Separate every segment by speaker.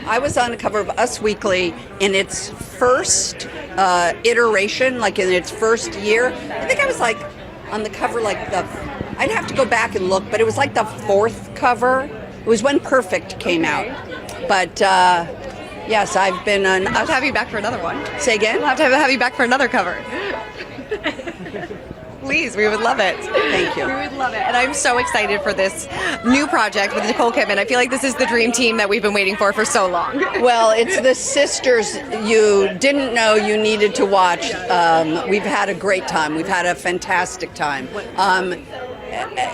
Speaker 1: I was on the cover of Us Weekly in its first iteration, like in its first year. I think I was like on the cover, I'd have to go back and look, but it was like the fourth cover. It was when Perfect came out. But yes, I've been on.
Speaker 2: I'll have to have you back for another one.
Speaker 1: Say again?
Speaker 2: We'll have to have you back for another cover. Please, we would love it.
Speaker 1: Thank you.
Speaker 2: We would love it. And I'm so excited for this new project with Nicole Kidman. I feel like this is the dream team that we've been waiting for so long.
Speaker 1: Well, it's the sisters you didn't know you needed to watch. We've had a great time. We've had a fantastic time.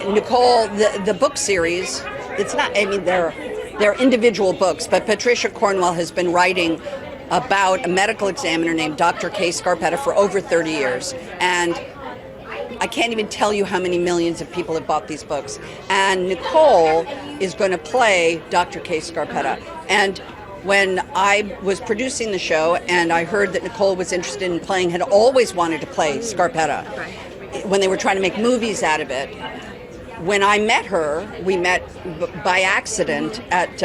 Speaker 1: Nicole, the book series, it's not, I mean, they're individual books, but Patricia Cornwell has been writing about a medical examiner named Dr. K. Scarpetta for over 30 years. And I can't even tell you how many millions of people have bought these books. And Nicole is going to play Dr. K. Scarpetta. And when I was producing the show and I heard that Nicole was interested in playing, had always wanted to play Scarpetta when they were trying to make movies out of it. When I met her, we met by accident at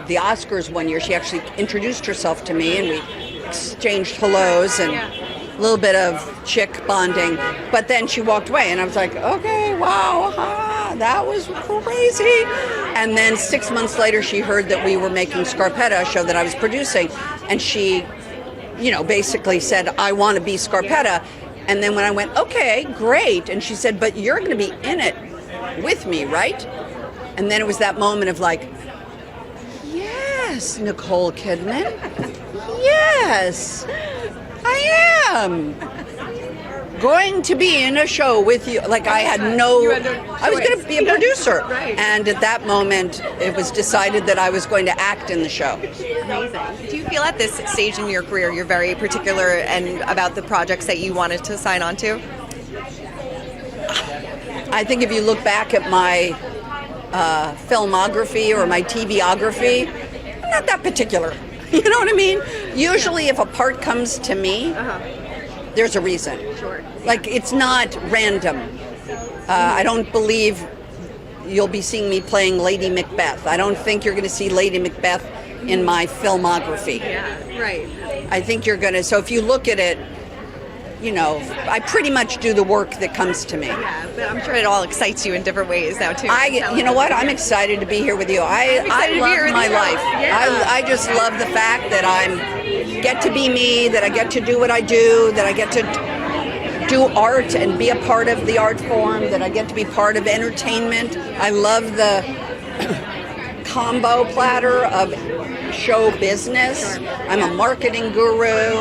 Speaker 1: the Oscars one year. She actually introduced herself to me and we exchanged hellos and a little bit of chick bonding, but then she walked away and I was like, okay, wow, that was crazy. And then 6 months later she heard that we were making Scarpetta, a show that I was producing, and she, basically said, I want to be Scarpetta. And then when I went, okay, great, and she said, but you're going to be in it with me, right? And then it was that moment of like, yes, Nicole Kidman, yes, I am going to be in a show with you. Like I was going to be a producer.
Speaker 2: Right.
Speaker 1: And at that moment, it was decided that I was going to act in the show.
Speaker 2: Amazing. Do you feel at this stage in your career you're very particular and about the projects that you wanted to sign on to?
Speaker 1: I think if you look back at my filmography or my TVography, I'm not that particular. You know what I mean? Usually if a part comes to me, there's a reason.
Speaker 2: Sure.
Speaker 1: Like, it's not random. I don't believe you'll be seeing me playing Lady Macbeth. I don't think you're going to see Lady Macbeth in my filmography.
Speaker 2: Yeah, right.
Speaker 1: I think you're going to, so if you look at it, I pretty much do the work that comes to me.
Speaker 2: Yeah, but I'm sure it all excites you in different ways now too.
Speaker 1: You know what? I'm excited to be here with you. I love my life.
Speaker 2: Yeah.
Speaker 1: I just love the fact that I get to be me, that I get to do what I do, that I get to do art and be a part of the art form, that I get to be part of entertainment. I love the combo platter of show business. I'm a marketing guru.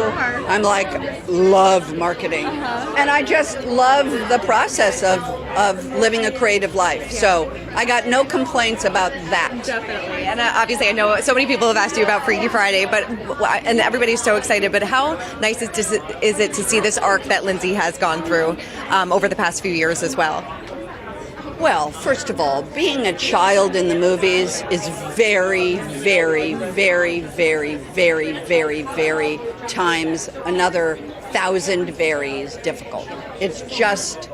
Speaker 1: I'm love marketing. And I just love the process of living a creative life. So I got no complaints about that.
Speaker 2: Definitely. And obviously I know so many people have asked you about Freaky Friday, and everybody's so excited, but how nice is it to see this arc that Lindsay has gone through over the past few years as well?
Speaker 1: Well, first of all, being a child in the movies is very, very, very, very, very, very, very times another 1,000 varies difficult. It's just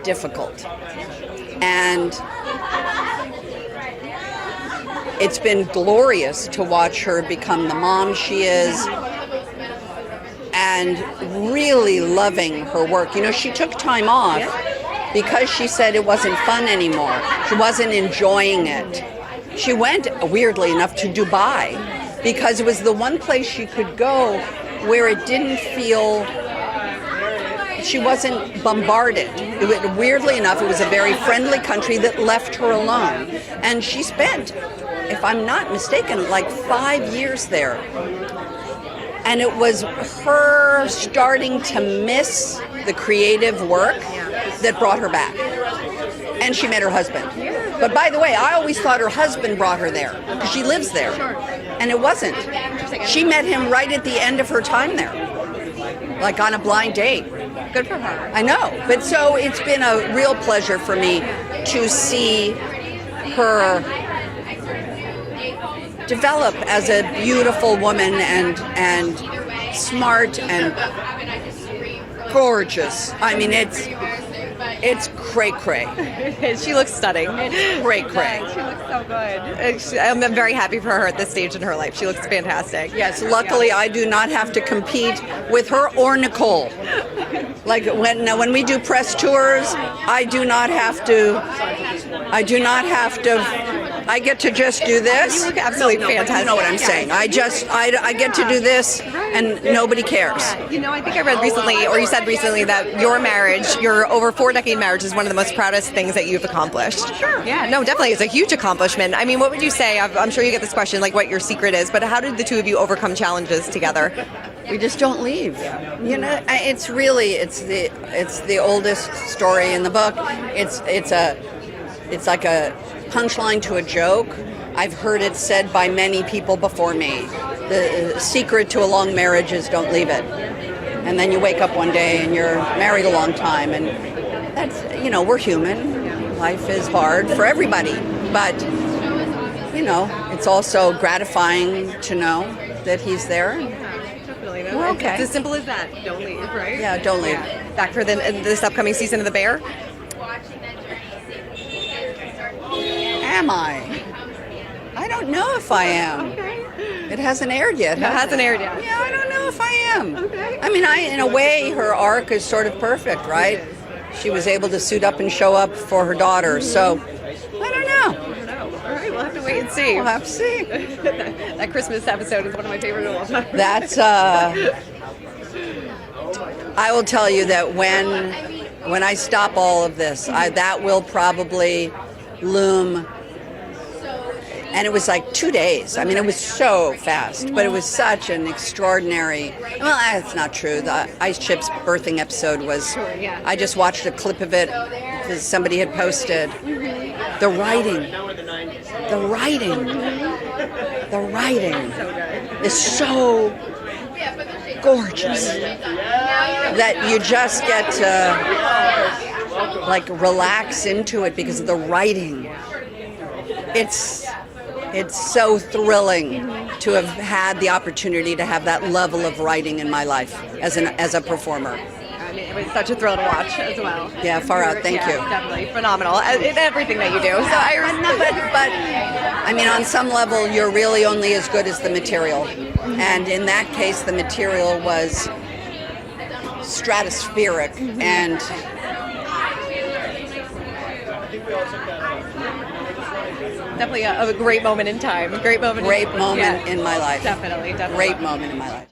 Speaker 1: difficult. And it's been glorious to watch her become the mom she is and really loving her work. She took time off because she said it wasn't fun anymore. She wasn't enjoying it. She went, weirdly enough, to Dubai because it was the one place she could go where it didn't feel, she wasn't bombarded. Weirdly enough, it was a very friendly country that left her alone. And she spent, if I'm not mistaken, 5 years there. And it was her starting to miss the creative work that brought her back. And she met her husband. But by the way, I always thought her husband brought her there because she lives there. And it wasn't. She met him right at the end of her time there, on a blind date.
Speaker 2: Good for her.
Speaker 1: I know. But so it's been a real pleasure for me to see her develop as a beautiful woman and smart and gorgeous. I mean, It's cray-cray.
Speaker 2: She looks stunning.
Speaker 1: Cray-cray.
Speaker 2: She looks so good. I'm very happy for her at this stage in her life. She looks fantastic.
Speaker 1: Yes, luckily I do not have to compete with her or Nicole. Like when we do press tours, I get to just do this.
Speaker 2: You look absolutely fantastic.
Speaker 1: You know what I'm saying. I get to do this and nobody cares.
Speaker 2: You know, I think I read recently, or you said recently, that your marriage, your over 4-decade marriage, is one of the most proudest things that you've accomplished.
Speaker 1: Sure.
Speaker 2: Yeah, no, definitely. It's a huge accomplishment. I mean, what would you say? I'm sure you get this question, like what your secret is, but how did the two of you overcome challenges together?
Speaker 1: We just don't leave. You know, it's the oldest story in the book. It's like a punchline to a joke. I've heard it said by many people before me. The secret to a long marriage is don't leave it. And then you wake up one day and you're married a long time, and that's, you know, we're human. Life is hard for everybody, but you know, it's also gratifying to know that he's there. We're okay.
Speaker 2: It's as simple as that. Don't leave, right?
Speaker 1: Yeah, don't leave.
Speaker 2: Yeah. Back for this upcoming season of The Bear?
Speaker 1: Am I? I don't know if I am.
Speaker 2: Okay.
Speaker 1: It hasn't aired yet.
Speaker 2: It hasn't aired yet.
Speaker 1: Yeah, I don't know if I am.
Speaker 2: Okay.
Speaker 1: I mean, in a way, her arc is sort of perfect, right? She was able to suit up and show up for her daughter, so I don't know.
Speaker 2: All right, we'll have to wait and see.
Speaker 1: We'll have to see.
Speaker 2: That Christmas episode is one of my favorite of all time.
Speaker 1: That's, I will tell you that when I stop all of this, that will probably loom. And it was like 2 days. I mean, it was so fast, but it was such an extraordinary. Well, that's not true. The Ice Chips birthing episode was. I just watched a clip of it because somebody had posted. The writing is so gorgeous that you just get to like relax into it because of the writing. It's so thrilling to have had the opportunity to have that level of writing in my life as a performer.
Speaker 2: I mean, it was such a thrill to watch as well.
Speaker 1: Yeah, far out. Thank you.
Speaker 2: Definitely phenomenal in everything that you do. So
Speaker 1: but I mean, on some level, you're really only as good as the material, and in that case, the material was stratospheric and.
Speaker 2: Definitely a great moment in time. Great moment
Speaker 1: in my life.
Speaker 2: Definitely.
Speaker 1: Great moment in my life.